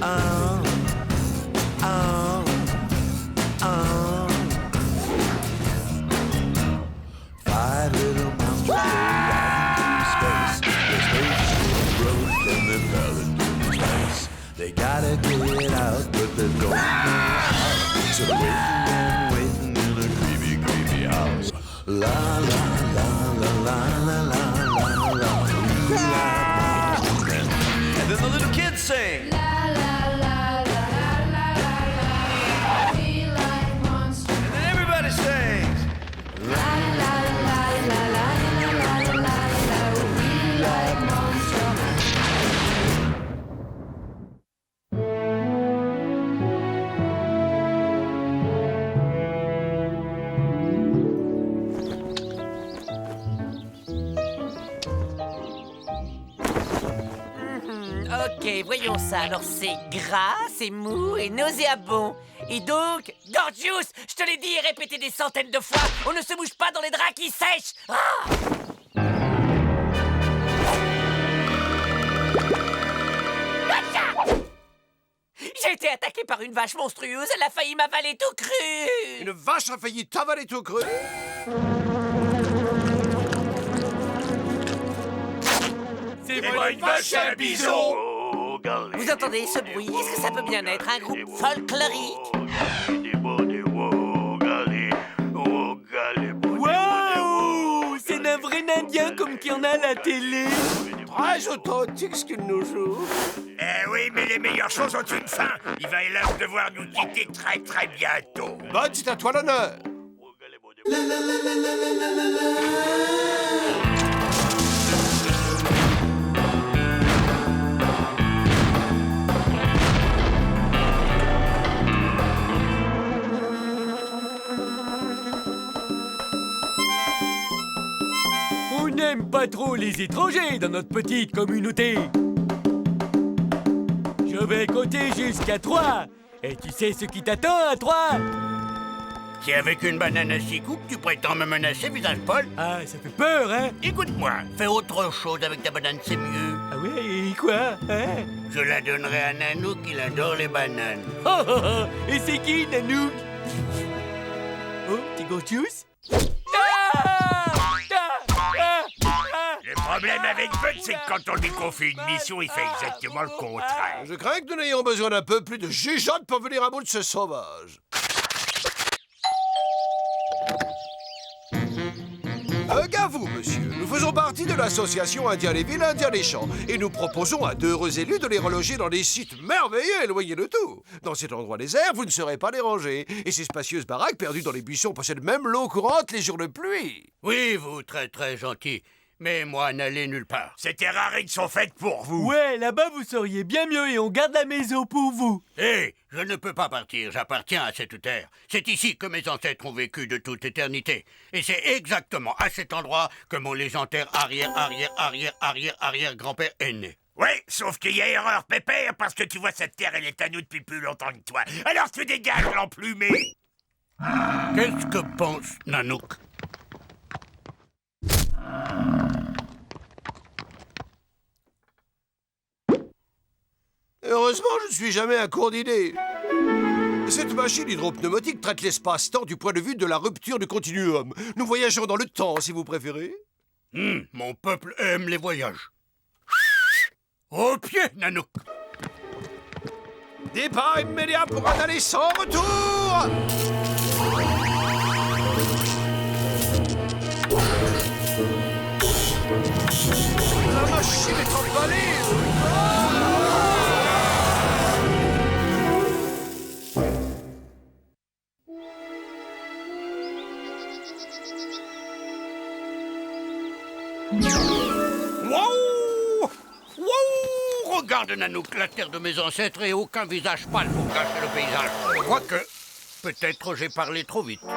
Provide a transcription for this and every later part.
Oh, oh, oh. Five little monsters go out into space. Their spaceship broke and they fell into space. They gotta get out, but they don't know how. So they're waiting in a creepy, creepy house. La la la la la la la la la. And then the little kids sing. La la la la la la la. We like monsters. And then everybody sings. La la la la la la la la. We like monsters. Ok, voyons ça. Alors, c'est gras, c'est mou et nauséabond. Et donc, Gorgius, je te l'ai dit et répété des centaines de fois, on ne se bouge pas dans les draps qui sèchent. Ah! Gotcha! J'ai été attaqué par une vache monstrueuse, elle a failli m'avaler tout cru. Une vache a failli t'avaler tout cru. C'est pas une vache, c'est un bison. Vous entendez ce bruit? Est-ce que ça peut bien être un groupe folklorique? Waouh! C'est un vrai Indien comme qu'il y en a à la télé. Très authentique ce qu'il nous joue. Eh oui, mais les meilleures choses ont une fin. Il va hélas devoir nous quitter très très bientôt. Bah, c'est à toi l'honneur. On n'aime pas trop les étrangers dans notre petite communauté. Je vais compter jusqu'à 3. Et tu sais ce qui t'attend à 3? C'est avec une banane à 6 coups que tu prétends me menacer, visage Paul? Ah, ça fait peur, hein? Écoute-moi, fais autre chose avec ta banane, c'est mieux. Ah ouais, et quoi? Hein? Je la donnerai à Nanook, il adore les bananes. Oh, oh, oh. Et c'est qui, Nanook? Oh, t'es Gorgius? Le problème avec Bud, c'est que quand on lui confie une mission, il fait exactement le contraire. Je crains que nous n'ayons besoin d'un peu plus de jugeote pour venir à bout de ce sauvage. Gare vous, monsieur. Nous faisons partie de l'association Indien les villes, Indien les champs. Et nous proposons à d'heureux élus de les reloger dans des sites merveilleux éloignés de tout. Dans cet endroit désert, vous ne serez pas dérangés. Et ces spacieuses baraques perdues dans les buissons possèdent même l'eau courante les jours de pluie. Oui, vous, très très gentil. Mais moi, n'allez nulle part. Ces terrarides sont faites pour vous. Ouais, là-bas, vous seriez bien mieux et on garde la maison pour vous. Hé, je ne peux pas partir, j'appartiens à cette terre. C'est ici que mes ancêtres ont vécu de toute éternité. Et c'est exactement à cet endroit que mon légendaire arrière-arrière-arrière-arrière-arrière-grand-père est né. Ouais, sauf qu'il y a erreur, pépère, parce que tu vois, cette terre, elle est à nous depuis plus longtemps que toi. Alors tu dégages, l'emplumé. Qu'est-ce que pense Nanook? Heureusement, je ne suis jamais à court d'idées. Cette machine hydropneumatique traite l'espace-temps du point de vue de la rupture du continuum. Nous voyageons dans le temps, si vous préférez. Mon peuple aime les voyages. Au pied, Nanook! Départ immédiat pour un aller sans retour! La machine est emballée! Wow! Wow! Regarde, Nanook, la terre de mes ancêtres et aucun visage pâle pour cacher le paysage. Quoique, peut-être j'ai parlé trop vite. Wow!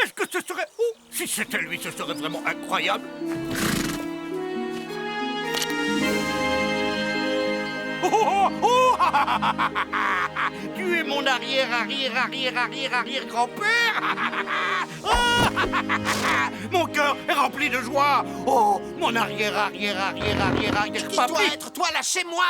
Est-ce que ce serait... Oh, si c'était lui, ce serait vraiment incroyable. Oh, Tu es mon arrière-grand-père. Mon cœur est rempli de joie. Oh, mon arrière-papy. Qui doit être toi, lâchez-moi!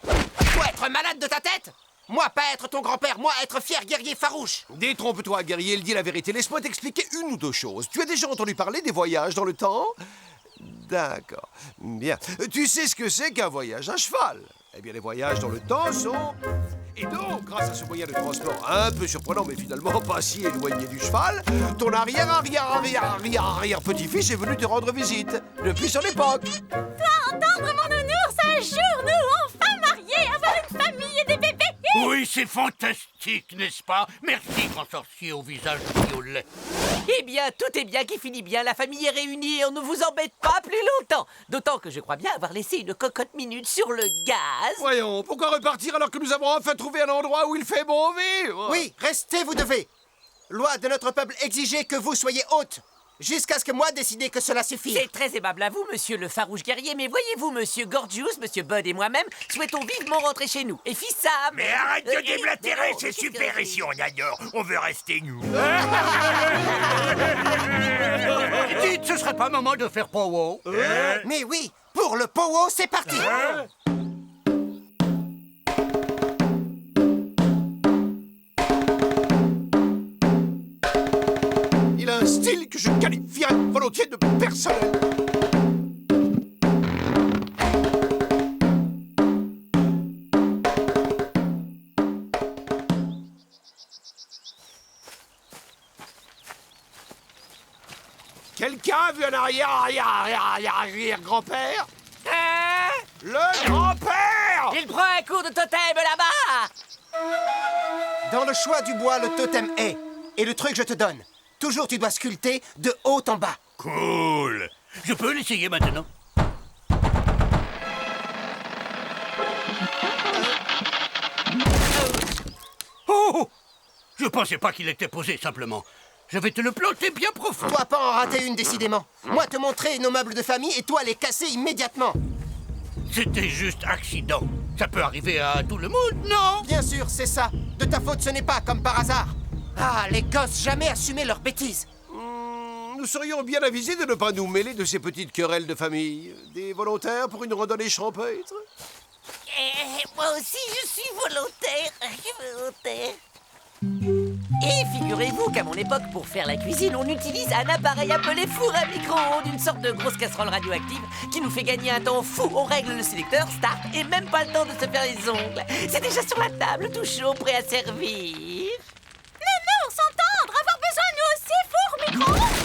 Toi être malade de ta tête? Moi pas être ton grand-père, moi être fier guerrier farouche. Détrompe-toi, guerrier, il dit la vérité. Laisse-moi t'expliquer une ou deux choses. Tu as déjà entendu parler des voyages dans le temps? D'accord. Bien. Tu sais ce que c'est qu'un voyage à cheval? Eh bien, les voyages dans le temps sont... Et donc, grâce à ce moyen de transport un peu surprenant, mais finalement pas si éloigné du cheval, ton arrière-petit-fils est venu te rendre visite, depuis son époque. Entendre mon nounours un jour, nous, enfin mariés, avoir une famille et des bébés. Oui, c'est fantastique, n'est-ce pas? Merci, grand sorcier au visage violet. Eh bien, tout est bien qui finit bien. La famille est réunie et on ne vous embête pas plus longtemps. D'autant que je crois bien avoir laissé une cocotte minute sur le gaz. Voyons, pourquoi repartir alors que nous avons enfin trouvé un endroit où il fait bon vivre? Oui, restez, vous devez. Loi de notre peuple exigeait que vous soyez hôte, jusqu'à ce que moi décide que cela suffit. C'est très aimable à vous, monsieur le farouche guerrier, mais voyez-vous, monsieur Gorgeous, monsieur Bud et moi-même souhaitons vivement rentrer chez nous. Et fils Sam... Mais arrête de et- déblatérer, oh, c'est qu'est-ce que super c'est? ici, on adore. On veut rester nous. Dites, ce serait pas le moment de faire powo? Mais oui, pour le powo, c'est parti. Il a un style que je qualifierais volontiers de personnel. Quelqu'un a vu un arrière-grand-père? Hein? Le grand-père! Il prend un coup de totem là-bas. Dans le choix du bois, le totem est. Et le truc, je te donne. Toujours, tu dois sculpter de haut en bas. Cool. Je peux l'essayer maintenant? Oh! Je pensais pas qu'il était posé, simplement. Je vais te le planter bien profond. Toi, pas en rater une, décidément. Moi, te montrer nos meubles de famille et toi, les casser immédiatement. C'était juste accident. Ça peut arriver à tout le monde, non? Bien sûr, c'est ça. De ta faute, ce n'est pas comme par hasard. Ah, les gosses, jamais assumer leurs bêtises. Nous serions bien avisés de ne pas nous mêler de ces petites querelles de famille. Des volontaires pour une randonnée champêtre? Moi aussi, je suis volontaire. Et figurez-vous qu'à mon époque, pour faire la cuisine, on utilise un appareil appelé four à micro-ondes, une sorte de grosse casserole radioactive qui nous fait gagner un temps fou. On règle le sélecteur, start, et même pas le temps de se faire les ongles. C'est déjà sur la table, tout chaud, prêt à servir. Nounours, entendre, avoir besoin nous aussi, four, micro-ondes.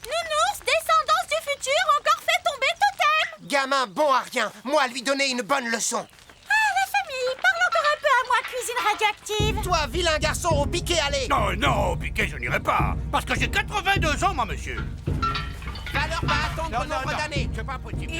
Nounours, descendance du futur, encore fait tomber totem. Gamin bon à rien. Moi, lui donner une bonne leçon. Ah, la famille, parle encore un peu à moi, cuisine radioactive. Toi, vilain garçon au piqué, allez. Non, non, au piquet, je n'irai pas. Parce que j'ai 82 ans, moi, monsieur. Va leur pas attendre nombre d'années. C'est pas possible.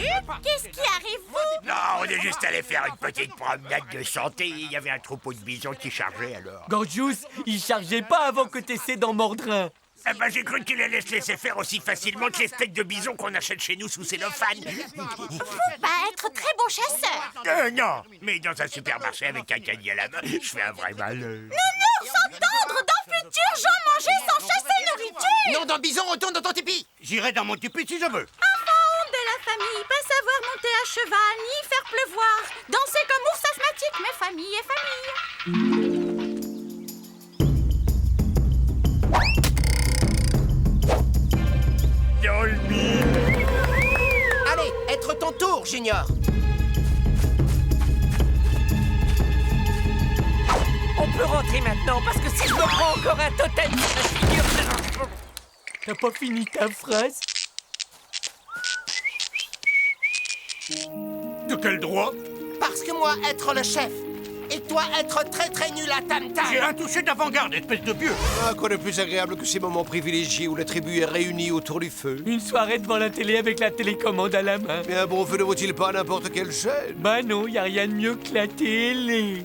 Qu'est-ce qui arrive, vous? Non, on est juste allé faire une petite promenade de santé. Il y avait un troupeau de bisons qui chargeait alors. Gorgeous, il chargeait pas avant que t'essaies d'en mordre un. Eh ben, j'ai cru qu'il allait se laisser faire aussi facilement que les steaks de bison qu'on achète chez nous sous cellophane. Bah, être très bon chasseur. Non, mais dans un supermarché avec un caddie à la main, je fais un vrai malheur. Nounours, entendre, dans futur, j'en mangeais sans chasser nourriture. Non, dans bison, retourne dans ton tipi. J'irai dans mon tipi si je veux. Enfant honte de la famille, pas savoir monter à cheval, ni faire pleuvoir. Danser comme ours asthmatique, mais famille est famille. Dans le mille. Allez, être ton tour, Junior. On peut rentrer maintenant, parce que si je me prends encore un totem sur la figure... T'as pas fini ta phrase? De quel droit? Parce que moi, être le chef. Et toi, être très très nul à tam-tam. J'ai un toucher d'avant-garde, espèce de vieux. Ah, quoi de plus agréable que ces moments privilégiés où la tribu est réunie autour du feu? Une soirée devant la télé avec la télécommande à la main. Mais un bon feu ne vaut-il pas n'importe quelle chaîne? Bah non, y a rien de mieux que la télé.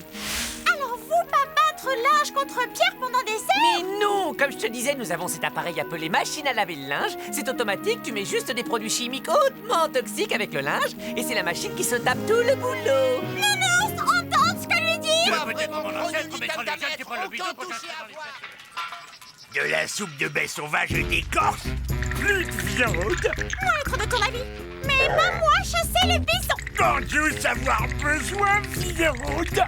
Alors vous, pas battre l'âge contre pierre pendant des heures? Mais non, comme je te disais, nous avons cet appareil appelé machine à laver le linge. C'est automatique, tu mets juste des produits chimiques hautement toxiques avec le linge et c'est la machine qui se tape tout le boulot. Nounours, entends ce que lui dit. Pas vraiment, mon ancêtre mettra les jeunes, tu prends le bidon pour t'inscrire dans les... De la soupe de baie sauvage et d'écorce. Plus de viande. Montre de ton avis. Mais même moi, je sais les bisons. Gorgeous avoir besoin de viande.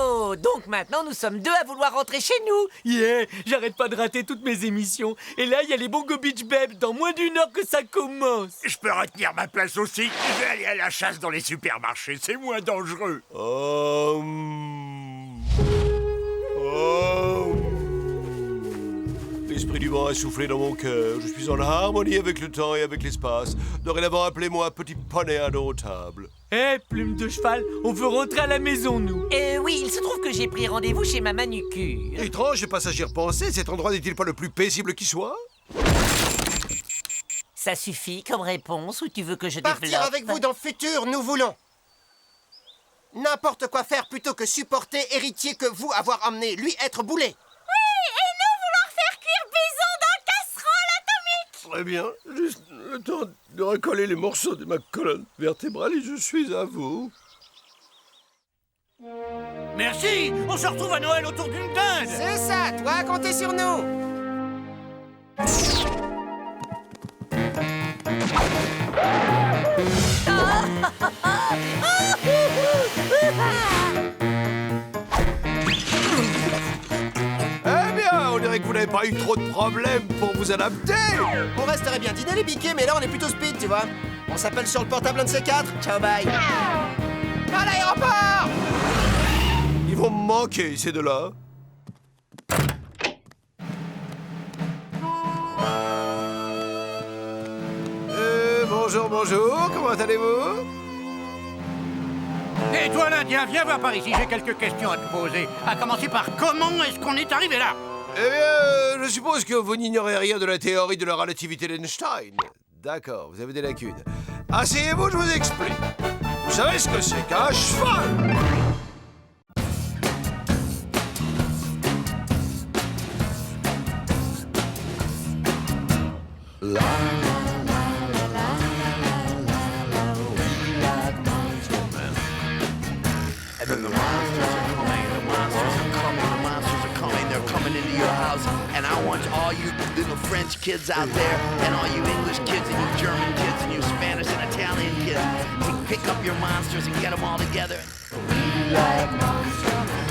Oh, donc maintenant nous sommes deux à vouloir rentrer chez nous. Yeah, j'arrête pas de rater toutes mes émissions. Et là, il y a les Bongo Beach Babes dans moins d'une heure que ça commence. Je peux retenir ma place aussi. Je vais aller à la chasse dans les supermarchés. C'est moins dangereux. L'esprit du vent a soufflé dans mon cœur. Je suis en harmonie avec le temps et avec l'espace. Dorénavant, appelez-moi petit poney indomptable. Hé, plume de cheval, on veut rentrer à la maison, nous. Oui, il se trouve que j'ai pris rendez-vous chez ma manucure. Étrange, et pas à y repenser, cet endroit n'est-il pas le plus paisible qui soit? Ça suffit comme réponse ou tu veux que je Partir développe? avec vous dans le futur, nous voulons. N'importe quoi faire plutôt que supporter héritier que vous avoir emmené, lui être boulet. Et nous vouloir faire cuire bison dans casserole atomique. Très bien, juste le temps de recoller les morceaux de ma colonne vertébrale et je suis à vous. Merci. On se retrouve à Noël autour d'une dinde. C'est ça, toi, comptez sur nous. Eh bien, on dirait que vous n'avez pas eu trop de problèmes pour vous adapter. On resterait bien dîner les biquets, mais là on est plutôt speed, tu vois. On s'appelle sur le portable un de ces quatre. Ciao, bye. À l'aéroport. Ils vont me manquer, ces deux-là. Bonjour, bonjour, comment allez-vous? Et toi, l'Indien, viens voir par ici, j'ai quelques questions à te poser. À commencer par comment est-ce qu'on est arrivé là? Eh bien, je suppose que vous n'ignorez rien de la théorie de la relativité d'Einstein. D'accord, vous avez des lacunes. Asseyez-vous, je vous explique. Vous savez ce que c'est qu'un cheval? And I want all you little French kids out there, and all you English kids, and you German kids, and you Spanish and Italian kids, to pick up your monsters and get them all together. We like Monster Man.